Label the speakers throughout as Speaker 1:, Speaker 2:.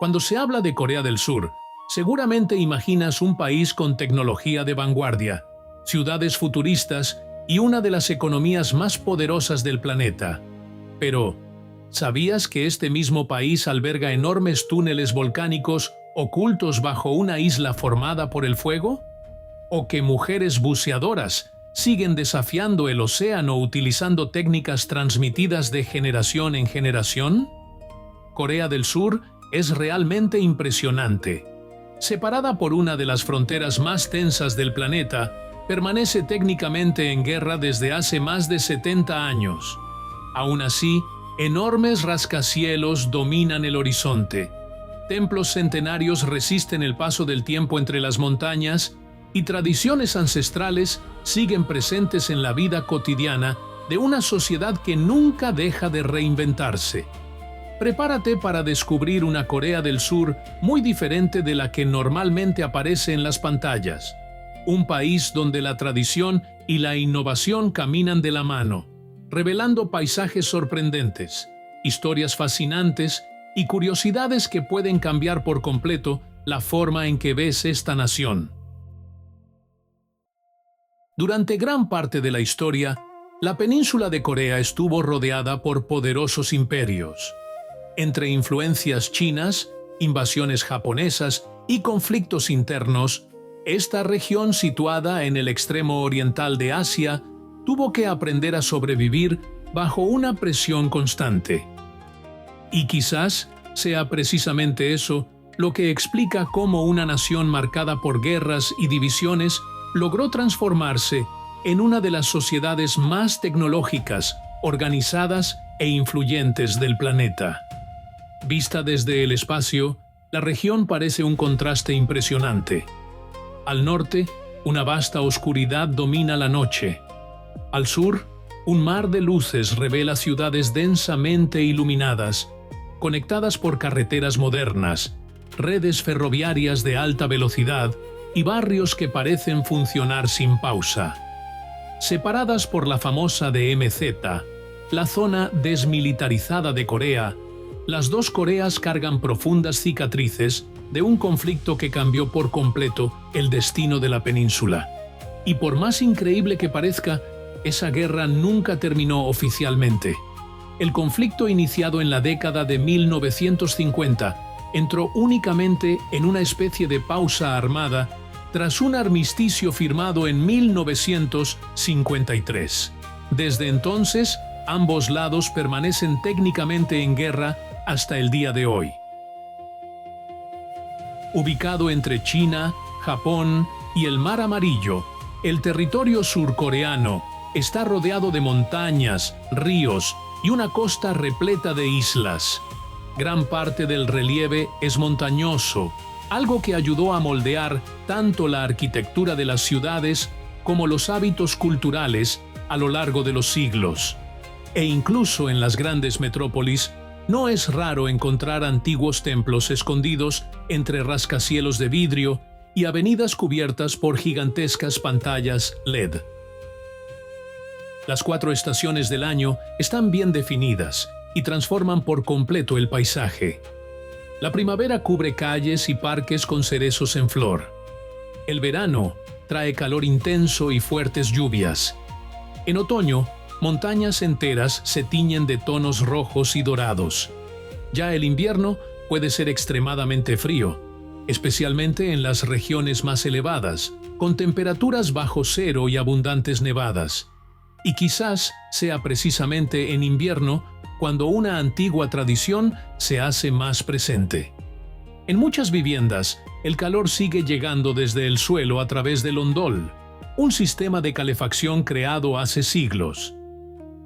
Speaker 1: Cuando se habla de Corea del Sur, seguramente imaginas un país con tecnología de vanguardia, ciudades futuristas y una de las economías más poderosas del planeta. Pero, ¿sabías que este mismo país alberga enormes túneles volcánicos ocultos bajo una isla formada por el fuego? ¿O que mujeres buceadoras siguen desafiando el océano utilizando técnicas transmitidas de generación en generación? Corea del Sur es realmente impresionante. Separada por una de las fronteras más tensas del planeta, permanece técnicamente en guerra desde hace más de 70 años. Aún así, enormes rascacielos dominan el horizonte. Templos centenarios resisten el paso del tiempo entre las montañas y tradiciones ancestrales siguen presentes en la vida cotidiana de una sociedad que nunca deja de reinventarse. Prepárate para descubrir una Corea del Sur muy diferente de la que normalmente aparece en las pantallas. Un país donde la tradición y la innovación caminan de la mano, revelando paisajes sorprendentes, historias fascinantes y curiosidades que pueden cambiar por completo la forma en que ves esta nación. Durante gran parte de la historia, la península de Corea estuvo rodeada por poderosos imperios. Entre influencias chinas, invasiones japonesas y conflictos internos, esta región situada en el extremo oriental de Asia tuvo que aprender a sobrevivir bajo una presión constante. Y quizás sea precisamente eso lo que explica cómo una nación marcada por guerras y divisiones logró transformarse en una de las sociedades más tecnológicas, organizadas e influyentes del planeta. Vista desde el espacio, la región parece un contraste impresionante. Al norte, una vasta oscuridad domina la noche. Al sur, un mar de luces revela ciudades densamente iluminadas, conectadas por carreteras modernas, redes ferroviarias de alta velocidad y barrios que parecen funcionar sin pausa. Separadas por la famosa DMZ, la zona desmilitarizada de Corea, las dos Coreas cargan profundas cicatrices de un conflicto que cambió por completo el destino de la península. Y por más increíble que parezca, esa guerra nunca terminó oficialmente. El conflicto iniciado en la década de 1950 entró únicamente en una especie de pausa armada tras un armisticio firmado en 1953. Desde entonces, ambos lados permanecen técnicamente en guerra hasta el día de hoy. Ubicado entre China, Japón y el Mar Amarillo, el territorio surcoreano está rodeado de montañas, ríos y una costa repleta de islas. Gran parte del relieve es montañoso, algo que ayudó a moldear tanto la arquitectura de las ciudades como los hábitos culturales a lo largo de los siglos. E incluso en las grandes metrópolis, no es raro encontrar antiguos templos escondidos entre rascacielos de vidrio y avenidas cubiertas por gigantescas pantallas LED. Las 4 estaciones del año están bien definidas y transforman por completo el paisaje. La primavera cubre calles y parques con cerezos en flor. El verano trae calor intenso y fuertes lluvias. En otoño, montañas enteras se tiñen de tonos rojos y dorados. Ya el invierno puede ser extremadamente frío, especialmente en las regiones más elevadas, con temperaturas bajo cero y abundantes nevadas. Y quizás sea precisamente en invierno cuando una antigua tradición se hace más presente. En muchas viviendas, el calor sigue llegando desde el suelo a través del ondol, un sistema de calefacción creado hace siglos.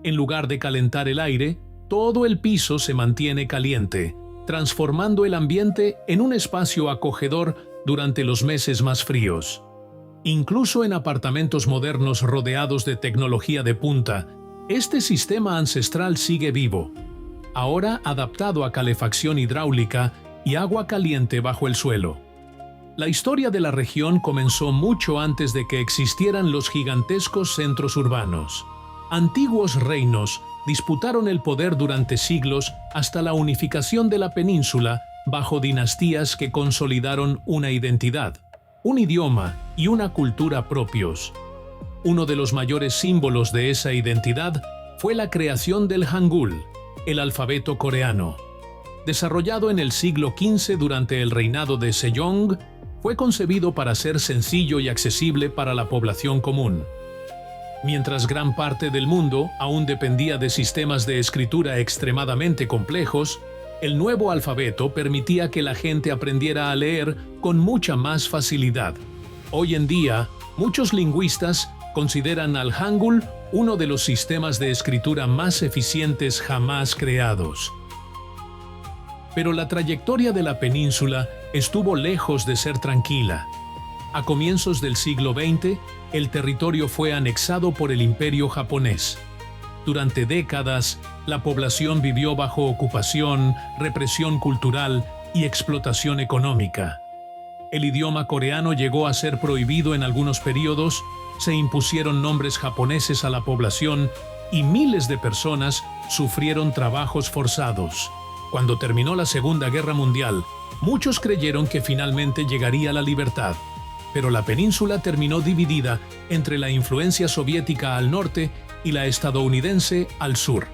Speaker 1: En lugar de calentar el aire, todo el piso se mantiene caliente, transformando el ambiente en un espacio acogedor durante los meses más fríos. Incluso en apartamentos modernos rodeados de tecnología de punta, este sistema ancestral sigue vivo, ahora adaptado a calefacción hidráulica y agua caliente bajo el suelo. La historia de la región comenzó mucho antes de que existieran los gigantescos centros urbanos. Antiguos reinos disputaron el poder durante siglos hasta la unificación de la península bajo dinastías que consolidaron una identidad, un idioma y una cultura propios. Uno de los mayores símbolos de esa identidad fue la creación del Hangul, el alfabeto coreano. Desarrollado en el siglo XV durante el reinado de Sejong, fue concebido para ser sencillo y accesible para la población común. Mientras gran parte del mundo aún dependía de sistemas de escritura extremadamente complejos, el nuevo alfabeto permitía que la gente aprendiera a leer con mucha más facilidad. Hoy en día, muchos lingüistas consideran al Hangul uno de los sistemas de escritura más eficientes jamás creados. Pero la trayectoria de la península estuvo lejos de ser tranquila. A comienzos del siglo XX, el territorio fue anexado por el Imperio japonés. Durante décadas, la población vivió bajo ocupación, represión cultural y explotación económica. El idioma coreano llegó a ser prohibido en algunos períodos, se impusieron nombres japoneses a la población y miles de personas sufrieron trabajos forzados. Cuando terminó la Segunda Guerra Mundial, muchos creyeron que finalmente llegaría la libertad, pero la península terminó dividida entre la influencia soviética al norte y la estadounidense al sur.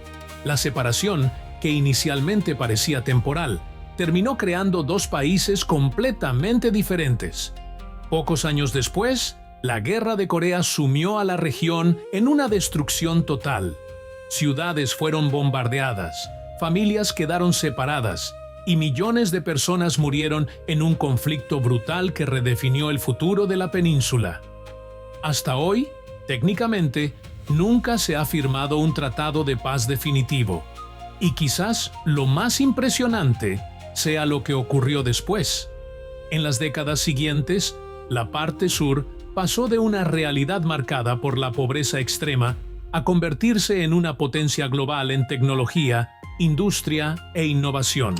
Speaker 1: La separación, que inicialmente parecía temporal, terminó creando dos países completamente diferentes. Pocos años después, la Guerra de Corea sumió a la región en una destrucción total. Ciudades fueron bombardeadas, familias quedaron separadas y millones de personas murieron en un conflicto brutal que redefinió el futuro de la península. Hasta hoy, técnicamente, nunca se ha firmado un tratado de paz definitivo. Y quizás lo más impresionante sea lo que ocurrió después. En las décadas siguientes, la parte sur pasó de una realidad marcada por la pobreza extrema a convertirse en una potencia global en tecnología, industria e innovación.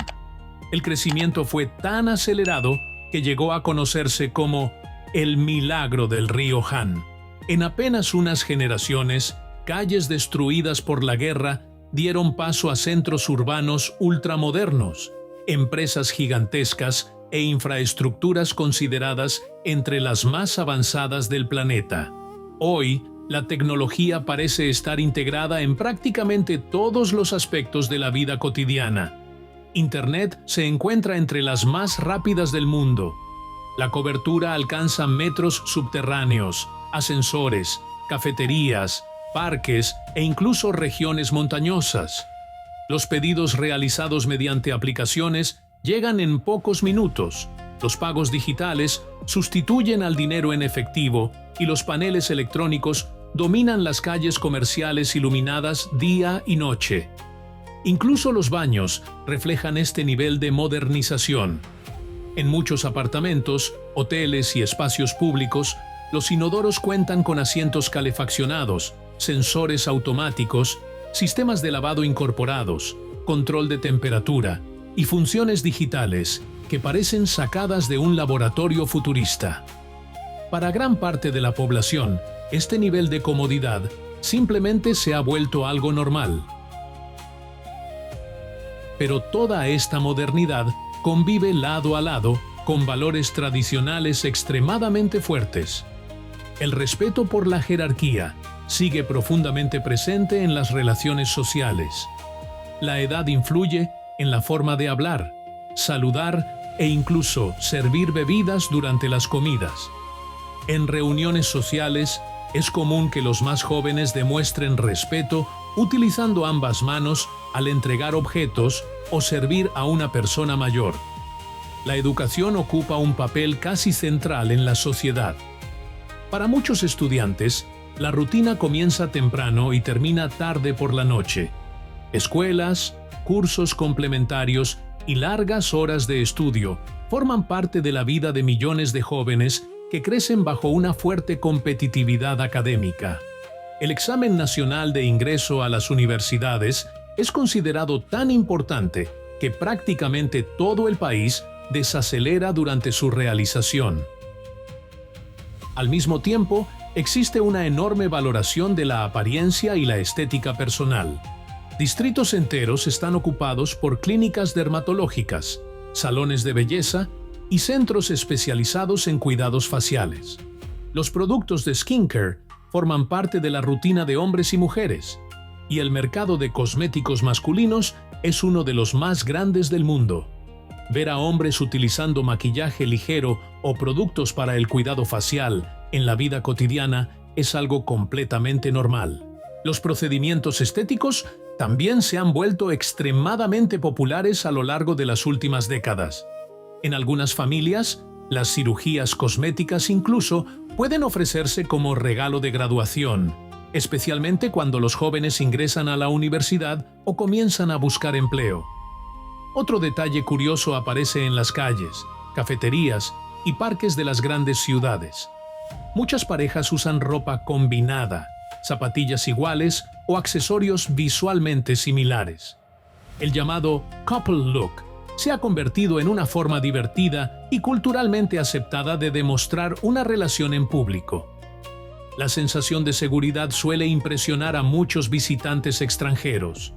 Speaker 1: El crecimiento fue tan acelerado que llegó a conocerse como el milagro del río Han. En apenas unas generaciones, calles destruidas por la guerra dieron paso a centros urbanos ultramodernos, empresas gigantescas e infraestructuras consideradas entre las más avanzadas del planeta. Hoy, la tecnología parece estar integrada en prácticamente todos los aspectos de la vida cotidiana. Internet se encuentra entre las más rápidas del mundo. La cobertura alcanza metros subterráneos, ascensores, cafeterías, parques e incluso regiones montañosas. Los pedidos realizados mediante aplicaciones llegan en pocos minutos. Los pagos digitales sustituyen al dinero en efectivo y los paneles electrónicos dominan las calles comerciales iluminadas día y noche. Incluso los baños reflejan este nivel de modernización. En muchos apartamentos, hoteles y espacios públicos, los inodoros cuentan con asientos calefaccionados, sensores automáticos, sistemas de lavado incorporados, control de temperatura y funciones digitales que parecen sacadas de un laboratorio futurista. Para gran parte de la población, este nivel de comodidad simplemente se ha vuelto algo normal. Pero toda esta modernidad convive lado a lado con valores tradicionales extremadamente fuertes. El respeto por la jerarquía sigue profundamente presente en las relaciones sociales. La edad influye en la forma de hablar, saludar e incluso servir bebidas durante las comidas. En reuniones sociales, es común que los más jóvenes demuestren respeto utilizando ambas manos al entregar objetos o servir a una persona mayor. La educación ocupa un papel casi central en la sociedad. Para muchos estudiantes, la rutina comienza temprano y termina tarde por la noche. Escuelas, cursos complementarios y largas horas de estudio forman parte de la vida de millones de jóvenes que crecen bajo una fuerte competitividad académica. El examen nacional de ingreso a las universidades es considerado tan importante que prácticamente todo el país desacelera durante su realización. Al mismo tiempo, existe una enorme valoración de la apariencia y la estética personal. Distritos enteros están ocupados por clínicas dermatológicas, salones de belleza y centros especializados en cuidados faciales. Los productos de skincare forman parte de la rutina de hombres y mujeres, y el mercado de cosméticos masculinos es uno de los más grandes del mundo. Ver a hombres utilizando maquillaje ligero o productos para el cuidado facial en la vida cotidiana es algo completamente normal. Los procedimientos estéticos también se han vuelto extremadamente populares a lo largo de las últimas décadas. En algunas familias, las cirugías cosméticas incluso pueden ofrecerse como regalo de graduación, especialmente cuando los jóvenes ingresan a la universidad o comienzan a buscar empleo. Otro detalle curioso aparece en las calles, cafeterías y parques de las grandes ciudades. Muchas parejas usan ropa combinada, zapatillas iguales o accesorios visualmente similares. El llamado couple look se ha convertido en una forma divertida y culturalmente aceptada de demostrar una relación en público. La sensación de seguridad suele impresionar a muchos visitantes extranjeros.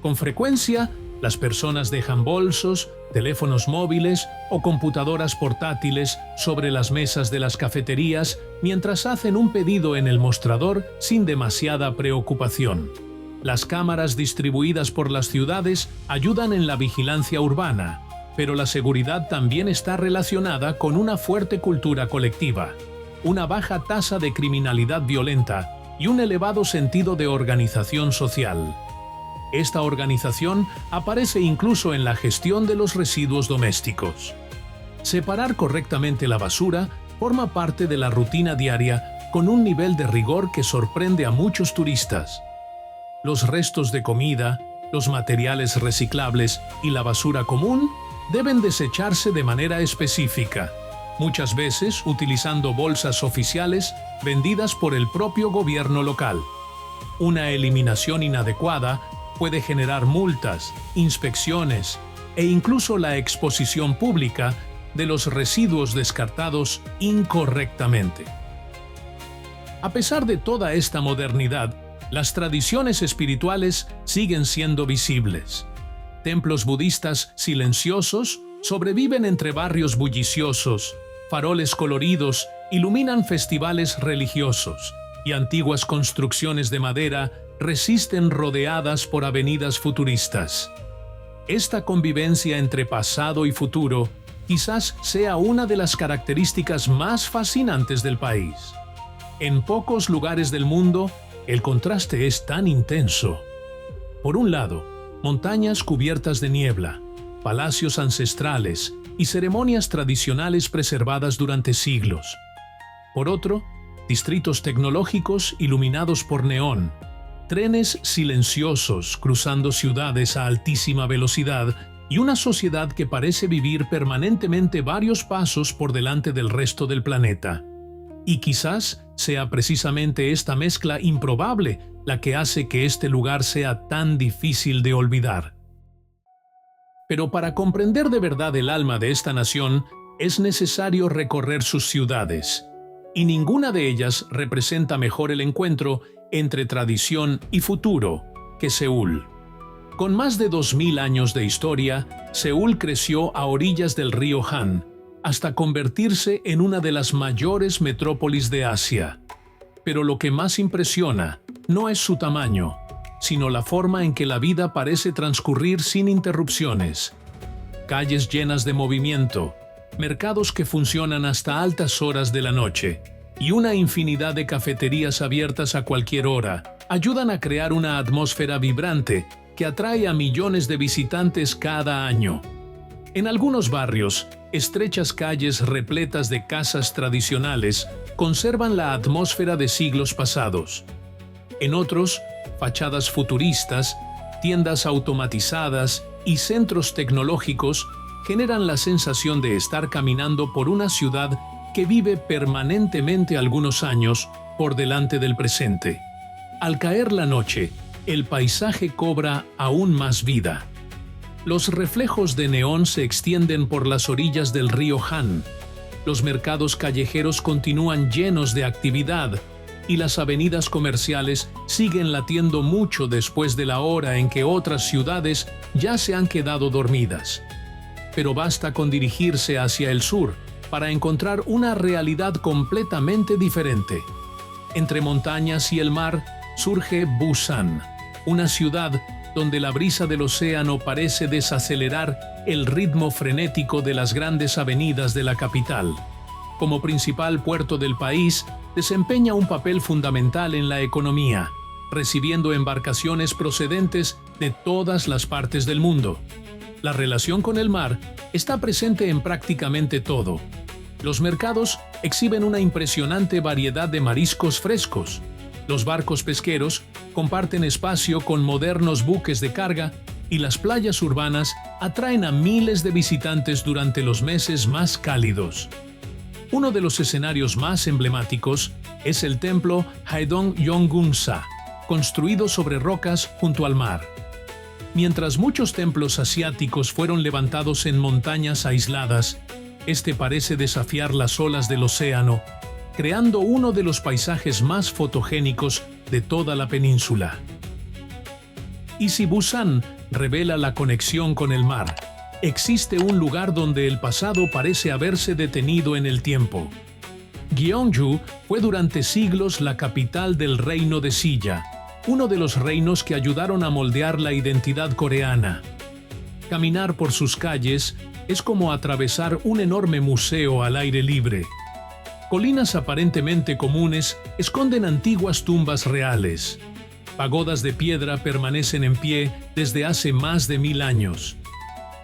Speaker 1: Con frecuencia, las personas dejan bolsos, teléfonos móviles o computadoras portátiles sobre las mesas de las cafeterías mientras hacen un pedido en el mostrador sin demasiada preocupación. Las cámaras distribuidas por las ciudades ayudan en la vigilancia urbana, pero la seguridad también está relacionada con una fuerte cultura colectiva, una baja tasa de criminalidad violenta y un elevado sentido de organización social. Esta organización aparece incluso en la gestión de los residuos domésticos. Separar correctamente la basura forma parte de la rutina diaria con un nivel de rigor que sorprende a muchos turistas. Los restos de comida, los materiales reciclables y la basura común deben desecharse de manera específica, muchas veces utilizando bolsas oficiales vendidas por el propio gobierno local. Una eliminación inadecuada puede generar multas, inspecciones e incluso la exposición pública de los residuos descartados incorrectamente. A pesar de toda esta modernidad, las tradiciones espirituales siguen siendo visibles. Templos budistas silenciosos sobreviven entre barrios bulliciosos, faroles coloridos iluminan festivales religiosos y antiguas construcciones de madera resisten rodeadas por avenidas futuristas. Esta convivencia entre pasado y futuro quizás sea una de las características más fascinantes del país. En pocos lugares del mundo, el contraste es tan intenso. Por un lado, montañas cubiertas de niebla, palacios ancestrales y ceremonias tradicionales preservadas durante siglos. Por otro, distritos tecnológicos iluminados por neón, trenes silenciosos cruzando ciudades a altísima velocidad y una sociedad que parece vivir permanentemente varios pasos por delante del resto del planeta. Y quizás sea precisamente esta mezcla improbable la que hace que este lugar sea tan difícil de olvidar. Pero para comprender de verdad el alma de esta nación, es necesario recorrer sus ciudades, y ninguna de ellas representa mejor el encuentro entre tradición y futuro que Seúl. Con más de 2000 años de historia, Seúl creció a orillas del río Han, hasta convertirse en una de las mayores metrópolis de Asia. Pero lo que más impresiona no es su tamaño, sino la forma en que la vida parece transcurrir sin interrupciones. Calles llenas de movimiento, mercados que funcionan hasta altas horas de la noche, y una infinidad de cafeterías abiertas a cualquier hora ayudan a crear una atmósfera vibrante que atrae a millones de visitantes cada año. En algunos barrios, estrechas calles repletas de casas tradicionales conservan la atmósfera de siglos pasados. En otros, fachadas futuristas, tiendas automatizadas y centros tecnológicos generan la sensación de estar caminando por una ciudad que vive permanentemente algunos años por delante del presente. Al caer la noche, el paisaje cobra aún más vida. Los reflejos de neón se extienden por las orillas del río Han. Los mercados callejeros continúan llenos de actividad y las avenidas comerciales siguen latiendo mucho después de la hora en que otras ciudades ya se han quedado dormidas. pero basta con dirigirse hacia el sur para encontrar una realidad completamente diferente. Entre montañas y el mar surge Busan, una ciudad donde la brisa del océano parece desacelerar el ritmo frenético de las grandes avenidas de la capital. Como principal puerto del país, desempeña un papel fundamental en la economía, recibiendo embarcaciones procedentes de todas las partes del mundo. La relación con el mar está presente en prácticamente todo. Los mercados exhiben una impresionante variedad de mariscos frescos. Los barcos pesqueros comparten espacio con modernos buques de carga y las playas urbanas atraen a miles de visitantes durante los meses más cálidos. Uno de los escenarios más emblemáticos es el templo Haedong Yonggunsa, construido sobre rocas junto al mar. Mientras muchos templos asiáticos fueron levantados en montañas aisladas, este parece desafiar las olas del océano, creando uno de los paisajes más fotogénicos de toda la península. Y si Busan revela la conexión con el mar, existe un lugar donde el pasado parece haberse detenido en el tiempo. Gyeongju fue durante siglos la capital del reino de Silla, uno de los reinos que ayudaron a moldear la identidad coreana. Caminar por sus calles es como atravesar un enorme museo al aire libre. Colinas aparentemente comunes esconden antiguas tumbas reales. Pagodas de piedra permanecen en pie desde hace más de 1000 años.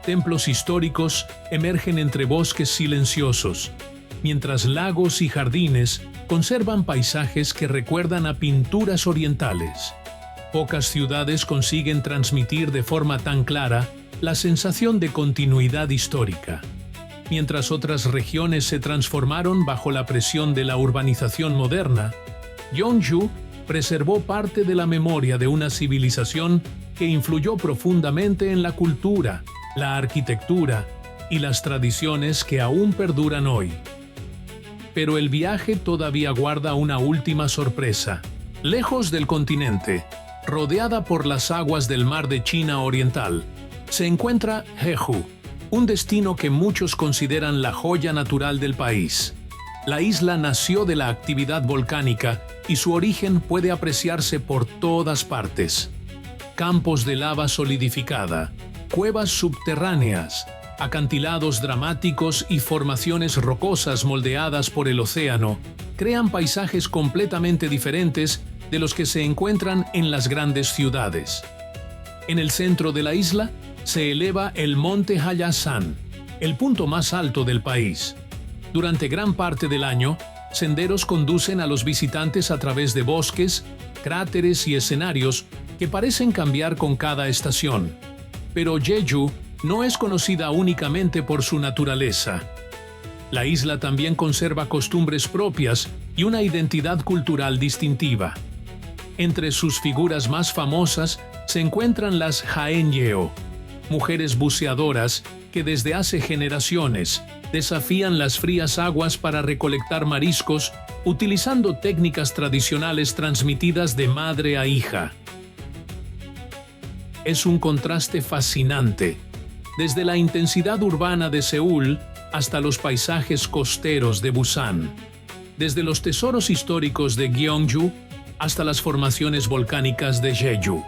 Speaker 1: Templos históricos emergen entre bosques silenciosos, mientras lagos y jardines conservan paisajes que recuerdan a pinturas orientales. Pocas ciudades consiguen transmitir de forma tan clara la sensación de continuidad histórica. Mientras otras regiones se transformaron bajo la presión de la urbanización moderna, Gyeongju preservó parte de la memoria de una civilización que influyó profundamente en la cultura, la arquitectura y las tradiciones que aún perduran hoy. Pero el viaje todavía guarda una última sorpresa. Lejos del continente, rodeada por las aguas del mar de China Oriental, se encuentra Jeju, un destino que muchos consideran la joya natural del país. La isla nació de la actividad volcánica y su origen puede apreciarse por todas partes. Campos de lava solidificada, cuevas subterráneas, acantilados dramáticos y formaciones rocosas moldeadas por el océano crean paisajes completamente diferentes de los que se encuentran en las grandes ciudades. En el centro de la isla se eleva el monte Hallasan, el punto más alto del país. Durante gran parte del año, senderos conducen a los visitantes a través de bosques, cráteres y escenarios que parecen cambiar con cada estación. Pero Jeju no es conocida únicamente por su naturaleza. La isla también conserva costumbres propias y una identidad cultural distintiva. Entre sus figuras más famosas se encuentran las Haenyeo, mujeres buceadoras que desde hace generaciones desafían las frías aguas para recolectar mariscos utilizando técnicas tradicionales transmitidas de madre a hija. Es un contraste fascinante, desde la intensidad urbana de Seúl hasta los paisajes costeros de Busan, desde los tesoros históricos de Gyeongju hasta las formaciones volcánicas de Jeju.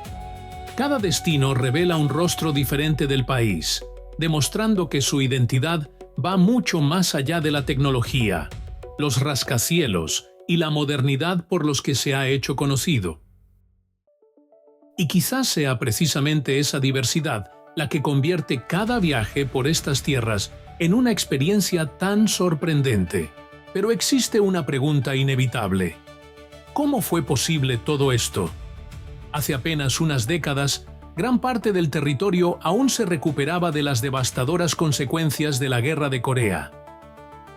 Speaker 1: Cada destino revela un rostro diferente del país, demostrando que su identidad va mucho más allá de la tecnología, los rascacielos y la modernidad por los que se ha hecho conocido. Y quizás sea precisamente esa diversidad la que convierte cada viaje por estas tierras en una experiencia tan sorprendente. Pero existe una pregunta inevitable. ¿Cómo fue posible todo esto? Hace apenas unas décadas, gran parte del territorio aún se recuperaba de las devastadoras consecuencias de la Guerra de Corea.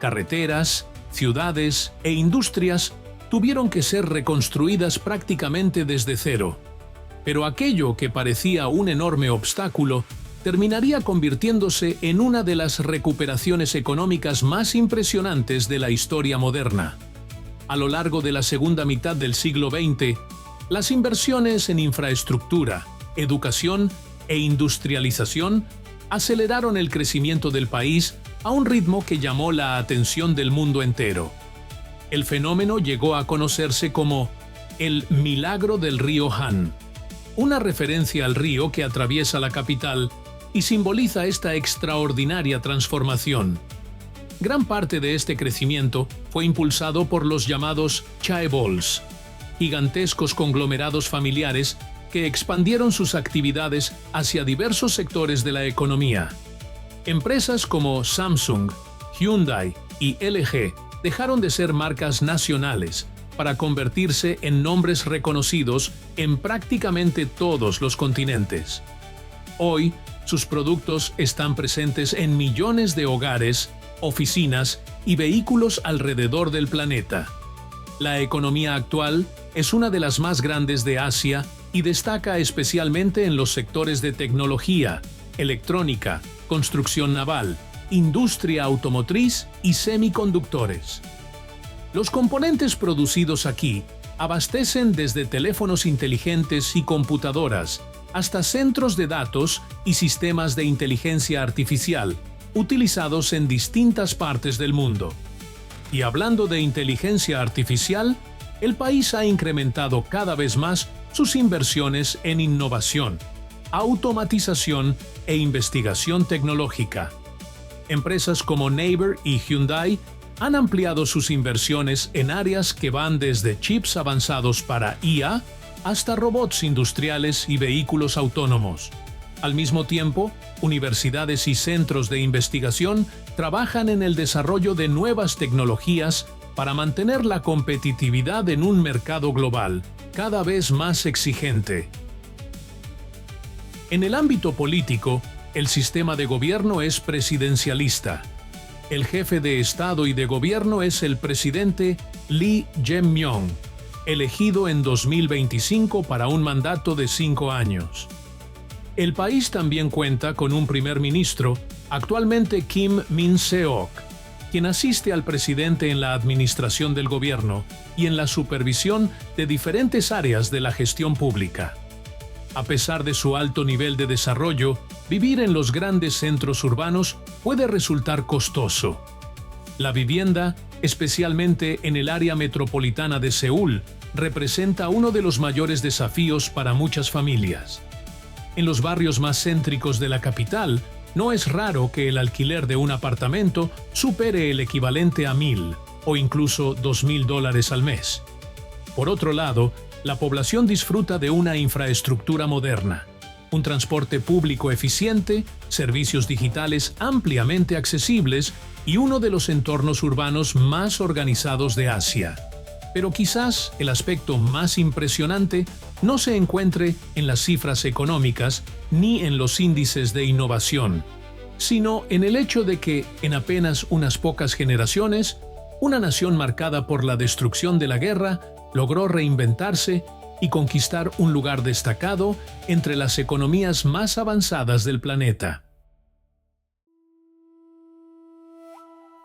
Speaker 1: Carreteras, ciudades e industrias tuvieron que ser reconstruidas prácticamente desde cero. Pero aquello que parecía un enorme obstáculo terminaría convirtiéndose en una de las recuperaciones económicas más impresionantes de la historia moderna. A lo largo de la segunda mitad del siglo XX, las inversiones en infraestructura, educación e industrialización aceleraron el crecimiento del país a un ritmo que llamó la atención del mundo entero. El fenómeno llegó a conocerse como el Milagro del Río Han, una referencia al río que atraviesa la capital y simboliza esta extraordinaria transformación. Gran parte de este crecimiento fue impulsado por los llamados chaebols, gigantescos conglomerados familiares que expandieron sus actividades hacia diversos sectores de la economía. Empresas como Samsung, Hyundai y LG dejaron de ser marcas nacionales para convertirse en nombres reconocidos en prácticamente todos los continentes. Hoy, sus productos están presentes en millones de hogares, oficinas y vehículos alrededor del planeta. La economía actual es una de las más grandes de Asia y destaca especialmente en los sectores de tecnología, electrónica, construcción naval, industria automotriz y semiconductores. Los componentes producidos aquí abastecen desde teléfonos inteligentes y computadoras hasta centros de datos y sistemas de inteligencia artificial utilizados en distintas partes del mundo. Y hablando de inteligencia artificial, el país ha incrementado cada vez más sus inversiones en innovación, automatización e investigación tecnológica. Empresas como Naver y Hyundai han ampliado sus inversiones en áreas que van desde chips avanzados para IA hasta robots industriales y vehículos autónomos. Al mismo tiempo, universidades y centros de investigación trabajan en el desarrollo de nuevas tecnologías para mantener la competitividad en un mercado global cada vez más exigente. En el ámbito político, el sistema de gobierno es presidencialista. El jefe de Estado y de gobierno es el presidente Lee Jae-myung, elegido en 2025 para un mandato de 5 años. El país también cuenta con un primer ministro, actualmente Kim Min-seok, quien asiste al presidente en la administración del gobierno y en la supervisión de diferentes áreas de la gestión pública. A pesar de su alto nivel de desarrollo, vivir en los grandes centros urbanos puede resultar costoso. La vivienda, especialmente en el área metropolitana de Seúl, representa uno de los mayores desafíos para muchas familias. En los barrios más céntricos de la capital, no es raro que el alquiler de un apartamento supere el equivalente a $1,000 o incluso $2,000 al mes. Por otro lado, la población disfruta de una infraestructura moderna, un transporte público eficiente, servicios digitales ampliamente accesibles y uno de los entornos urbanos más organizados de Asia. Pero quizás el aspecto más impresionante no se encuentre en las cifras económicas ni en los índices de innovación, sino en el hecho de que, en apenas unas pocas generaciones, una nación marcada por la destrucción de la guerra logró reinventarse y conquistar un lugar destacado entre las economías más avanzadas del planeta.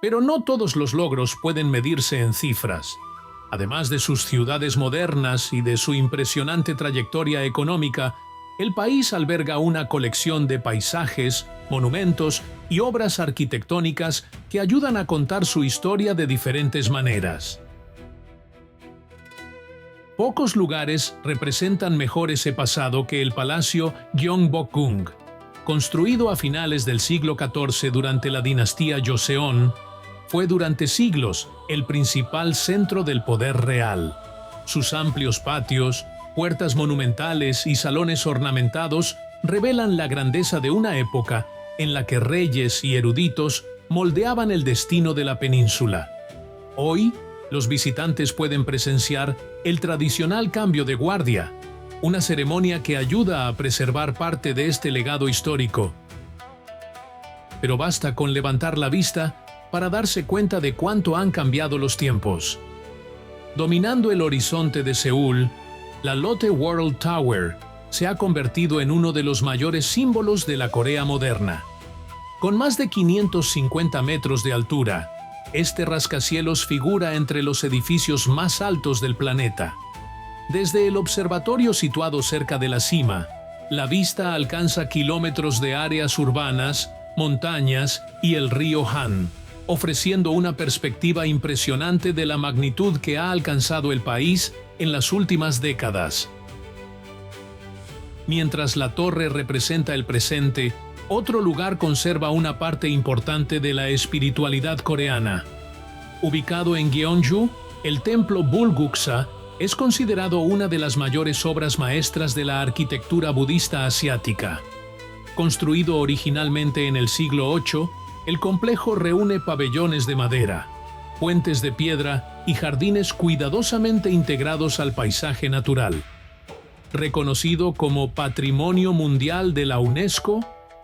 Speaker 1: Pero no todos los logros pueden medirse en cifras. Además de sus ciudades modernas y de su impresionante trayectoria económica, el país alberga una colección de paisajes, monumentos y obras arquitectónicas que ayudan a contar su historia de diferentes maneras. Pocos lugares representan mejor ese pasado que el Palacio Gyeongbokgung, construido a finales del siglo XIV durante la dinastía Joseon. Fue durante siglos el principal centro del poder real. Sus amplios patios, puertas monumentales y salones ornamentados revelan la grandeza de una época en la que reyes y eruditos moldeaban el destino de la península. Hoy, los visitantes pueden presenciar el tradicional cambio de guardia, una ceremonia que ayuda a preservar parte de este legado histórico. Pero basta con levantar la vista para darse cuenta de cuánto han cambiado los tiempos. Dominando el horizonte de Seúl, la Lotte World Tower se ha convertido en uno de los mayores símbolos de la Corea moderna. Con más de 550 metros de altura, este rascacielos figura entre los edificios más altos del planeta. Desde el observatorio situado cerca de la cima, La vista alcanza kilómetros de áreas urbanas, montañas y el río Han, ofreciendo una perspectiva impresionante de la magnitud que ha alcanzado el país en las últimas décadas. Mientras la torre representa el presente, otro lugar conserva una parte importante de la espiritualidad coreana. Ubicado en Gyeongju, el templo Bulguksa es considerado una de las mayores obras maestras de la arquitectura budista asiática. Construido originalmente en el siglo VIII, el complejo reúne pabellones de madera, puentes de piedra y jardines cuidadosamente integrados al paisaje natural. Reconocido como Patrimonio Mundial de la UNESCO,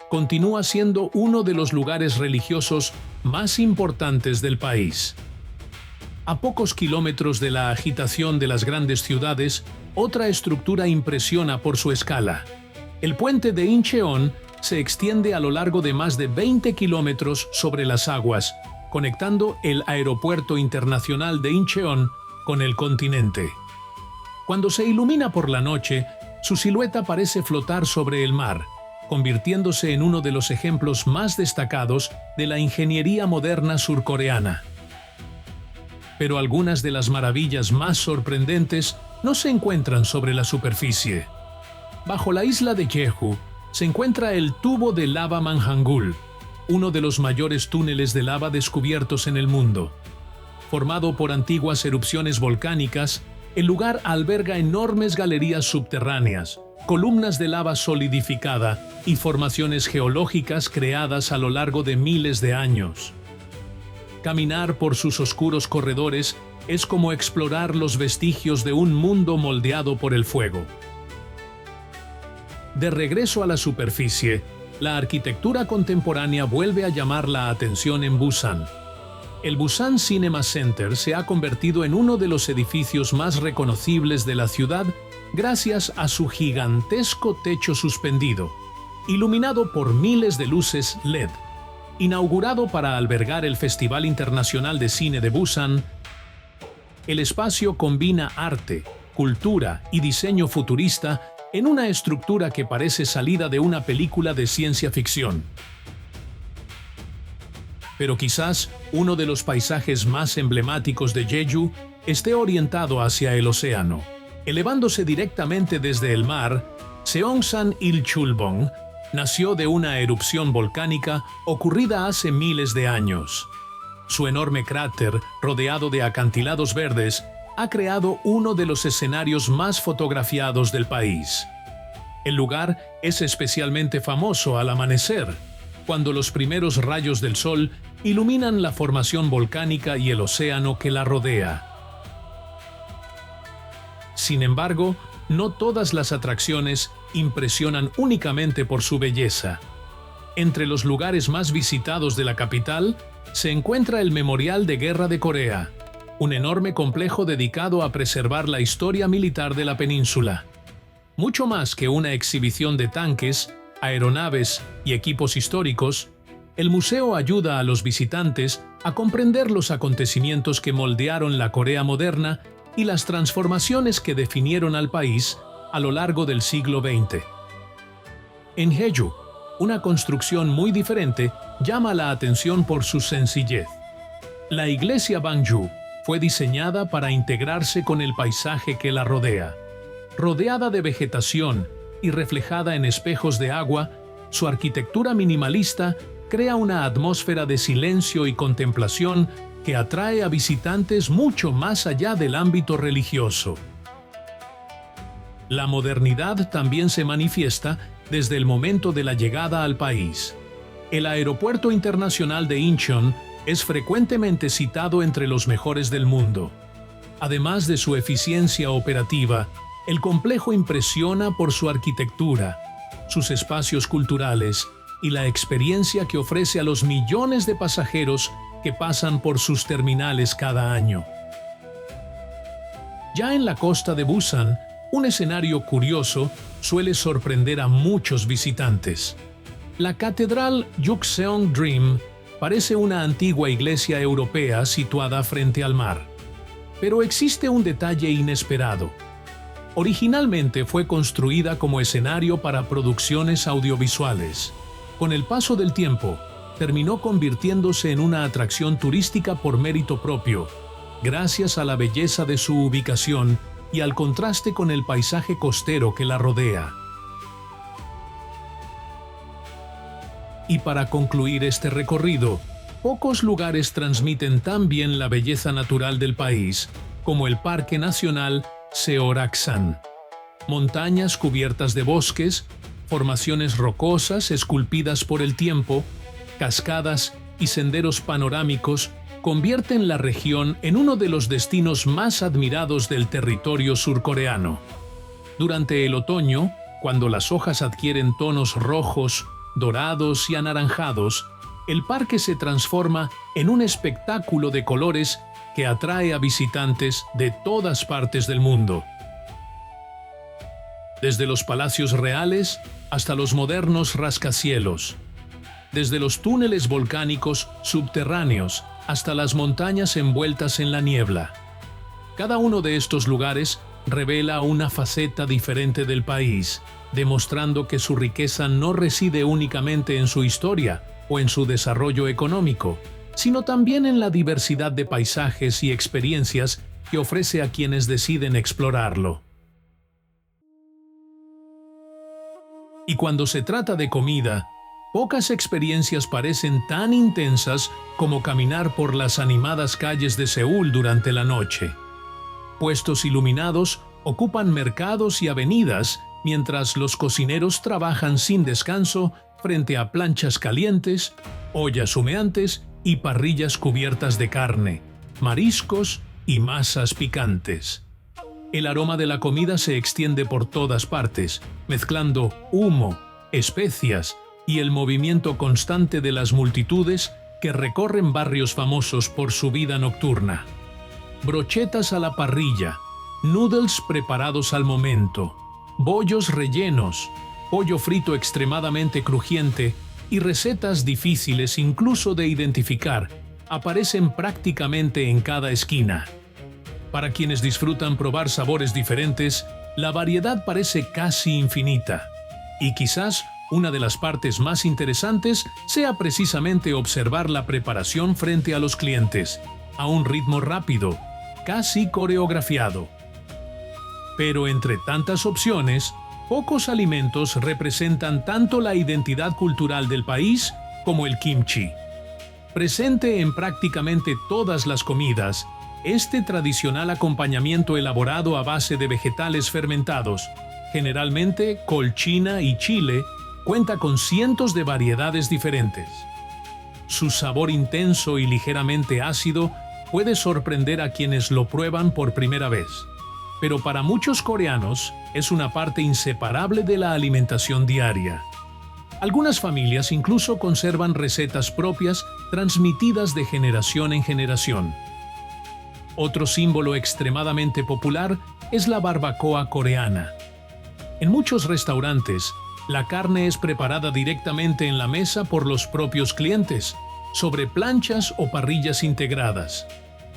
Speaker 1: continúa siendo uno de los lugares religiosos más importantes del país. A pocos kilómetros de la agitación de las grandes ciudades, otra estructura impresiona por su escala. El puente de Incheon se extiende a lo largo de más de 20 kilómetros sobre las aguas, conectando el Aeropuerto Internacional de Incheon con el continente. Cuando se ilumina por la noche, su silueta parece flotar sobre el mar, convirtiéndose en uno de los ejemplos más destacados de la ingeniería moderna surcoreana. Pero algunas de las maravillas más sorprendentes no se encuentran sobre la superficie. Bajo la isla de Jeju se encuentra el tubo de lava Manjangul, uno de los mayores túneles de lava descubiertos en el mundo. Formado por antiguas erupciones volcánicas, el lugar alberga enormes galerías subterráneas, columnas de lava solidificada y formaciones geológicas creadas a lo largo de miles de años. Caminar por sus oscuros corredores es como explorar los vestigios de un mundo moldeado por el fuego. De regreso a la superficie, la arquitectura contemporánea vuelve a llamar la atención en Busan. El Busan Cinema Center se ha convertido en uno de los edificios más reconocibles de la ciudad gracias a su gigantesco techo suspendido, iluminado por miles de luces LED. Inaugurado para albergar el Festival Internacional de Cine de Busan, el espacio combina arte, cultura y diseño futurista en una estructura que parece salida de una película de ciencia ficción. Pero quizás uno de los paisajes más emblemáticos de Jeju esté orientado hacia el océano. Elevándose directamente desde el mar, Seongsan-il-Chulbong nació de una erupción volcánica ocurrida hace miles de años. Su enorme cráter, rodeado de acantilados verdes, ha creado uno de los escenarios más fotografiados del país. El lugar es especialmente famoso al amanecer, cuando los primeros rayos del sol iluminan la formación volcánica y el océano que la rodea. Sin embargo, no todas las atracciones impresionan únicamente por su belleza. Entre los lugares más visitados de la capital se encuentra el Memorial de Guerra de Corea, un enorme complejo dedicado a preservar la historia militar de la península. Mucho más que una exhibición de tanques, aeronaves y equipos históricos, el museo ayuda a los visitantes a comprender los acontecimientos que moldearon la Corea moderna y las transformaciones que definieron al país a lo largo del siglo XX. En Jeju, una construcción muy diferente llama la atención por su sencillez. La iglesia Bangju fue diseñada para integrarse con el paisaje que la rodea. Rodeada de vegetación y reflejada en espejos de agua, su arquitectura minimalista crea una atmósfera de silencio y contemplación que atrae a visitantes mucho más allá del ámbito religioso. La modernidad también se manifiesta desde el momento de la llegada al país. El Aeropuerto Internacional de Incheon es frecuentemente citado entre los mejores del mundo. Además de su eficiencia operativa, el complejo impresiona por su arquitectura, sus espacios culturales y la experiencia que ofrece a los millones de pasajeros que pasan por sus terminales cada año. Ya en la costa de Busan, un escenario curioso suele sorprender a muchos visitantes. La Catedral Yukseong-Dream parece una antigua iglesia europea situada frente al mar. Pero existe un detalle inesperado. Originalmente fue construida como escenario para producciones audiovisuales. Con el paso del tiempo, terminó convirtiéndose en una atracción turística por mérito propio, gracias a la belleza de su ubicación y al contraste con el paisaje costero que la rodea. Y para concluir este recorrido, pocos lugares transmiten tan bien la belleza natural del país como el Parque Nacional Seorak-san. Montañas cubiertas de bosques, formaciones rocosas esculpidas por el tiempo, cascadas y senderos panorámicos convierten la región en uno de los destinos más admirados del territorio surcoreano. Durante el otoño, cuando las hojas adquieren tonos rojos, dorados y anaranjados, el parque se transforma en un espectáculo de colores que atrae a visitantes de todas partes del mundo. Desde los palacios reales hasta los modernos rascacielos, desde los túneles volcánicos subterráneos hasta las montañas envueltas en la niebla. Cada uno de estos lugares revela una faceta diferente del país, demostrando que su riqueza no reside únicamente en su historia o en su desarrollo económico, sino también en la diversidad de paisajes y experiencias que ofrece a quienes deciden explorarlo. Y cuando se trata de comida, pocas experiencias parecen tan intensas como caminar por las animadas calles de Seúl durante la noche. Puestos iluminados ocupan mercados y avenidas mientras los cocineros trabajan sin descanso frente a planchas calientes, ollas humeantes y parrillas cubiertas de carne, mariscos y masas picantes. El aroma de la comida se extiende por todas partes, mezclando humo, especias y el movimiento constante de las multitudes que recorren barrios famosos por su vida nocturna. Brochetas a la parrilla, noodles preparados al momento, bollos rellenos, pollo frito extremadamente crujiente y recetas difíciles incluso de identificar aparecen prácticamente en cada esquina. Para quienes disfrutan probar sabores diferentes, la variedad parece casi infinita. Y quizás una de las partes más interesantes sea precisamente observar la preparación frente a los clientes, a un ritmo rápido, casi coreografiado. Pero entre tantas opciones, pocos alimentos representan tanto la identidad cultural del país como el kimchi. Presente en prácticamente todas las comidas, este tradicional acompañamiento elaborado a base de vegetales fermentados, generalmente col china y chile, cuenta con cientos de variedades diferentes. Su sabor intenso y ligeramente ácido puede sorprender a quienes lo prueban por primera vez, pero para muchos coreanos es una parte inseparable de la alimentación diaria. Algunas familias incluso conservan recetas propias transmitidas de generación en generación. Otro símbolo extremadamente popular es la barbacoa coreana. En muchos restaurantes, la carne es preparada directamente en la mesa por los propios clientes, sobre planchas o parrillas integradas.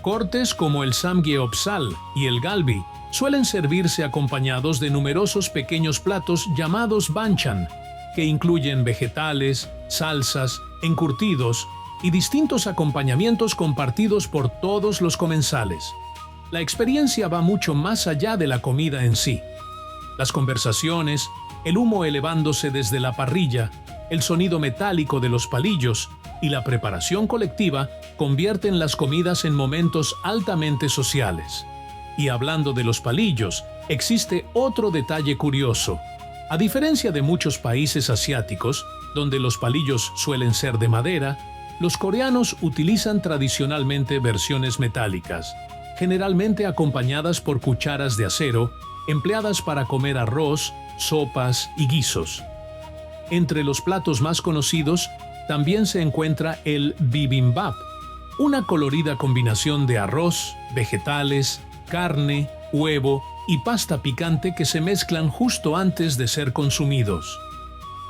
Speaker 1: Cortes como el samgyeopsal y el galbi suelen servirse acompañados de numerosos pequeños platos llamados banchan, que incluyen vegetales, salsas, encurtidos y distintos acompañamientos compartidos por todos los comensales. La experiencia va mucho más allá de la comida en sí. Las conversaciones, el humo elevándose desde la parrilla, el sonido metálico de los palillos y la preparación colectiva convierten las comidas en momentos altamente sociales. Y hablando de los palillos, existe otro detalle curioso. A diferencia de muchos países asiáticos, donde los palillos suelen ser de madera, los coreanos utilizan tradicionalmente versiones metálicas, generalmente acompañadas por cucharas de acero, empleadas para comer arroz, sopas y guisos. Entre los platos más conocidos también se encuentra el bibimbap, una colorida combinación de arroz, vegetales, carne, huevo y pasta picante que se mezclan justo antes de ser consumidos.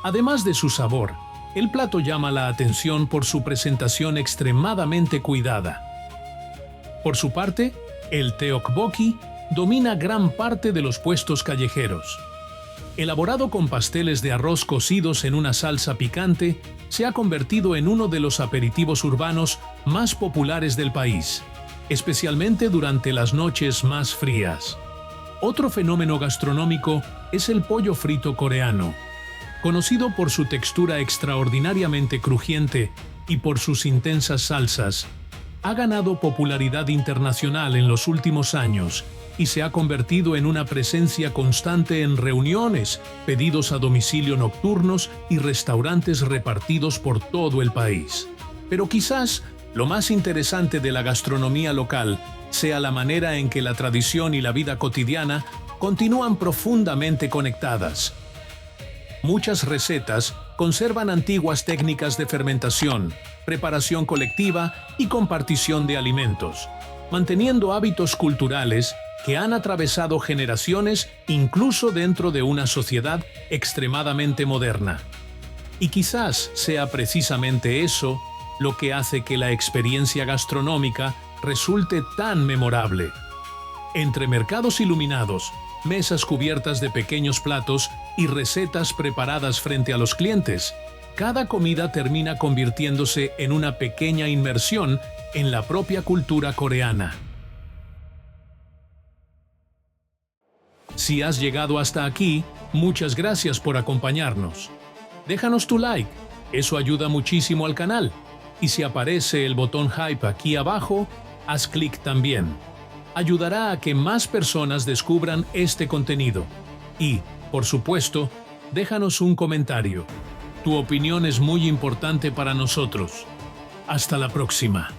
Speaker 1: Además de su sabor, el plato llama la atención por su presentación extremadamente cuidada. Por su parte, el tteokbokki, domina gran parte de los puestos callejeros. Elaborado con pasteles de arroz cocidos en una salsa picante, se ha convertido en uno de los aperitivos urbanos más populares del país, especialmente durante las noches más frías. Otro fenómeno gastronómico es el pollo frito coreano. Conocido por su textura extraordinariamente crujiente y por sus intensas salsas, ha ganado popularidad internacional en los últimos años y se ha convertido en una presencia constante en reuniones, pedidos a domicilio nocturnos y restaurantes repartidos por todo el país. Pero quizás lo más interesante de la gastronomía local sea la manera en que la tradición y la vida cotidiana continúan profundamente conectadas. Muchas recetas conservan antiguas técnicas de fermentación, preparación colectiva y compartición de alimentos, manteniendo hábitos culturales que han atravesado generaciones incluso dentro de una sociedad extremadamente moderna. Y quizás sea precisamente eso lo que hace que la experiencia gastronómica resulte tan memorable. Entre mercados iluminados, mesas cubiertas de pequeños platos y recetas preparadas frente a los clientes, cada comida termina convirtiéndose en una pequeña inmersión en la propia cultura coreana. Si has llegado hasta aquí, muchas gracias por acompañarnos. Déjanos tu like, eso ayuda muchísimo al canal. Y si aparece el botón hype aquí abajo, haz clic también. Ayudará a que más personas descubran este contenido. Y, por supuesto, déjanos un comentario. Tu opinión es muy importante para nosotros. Hasta la próxima.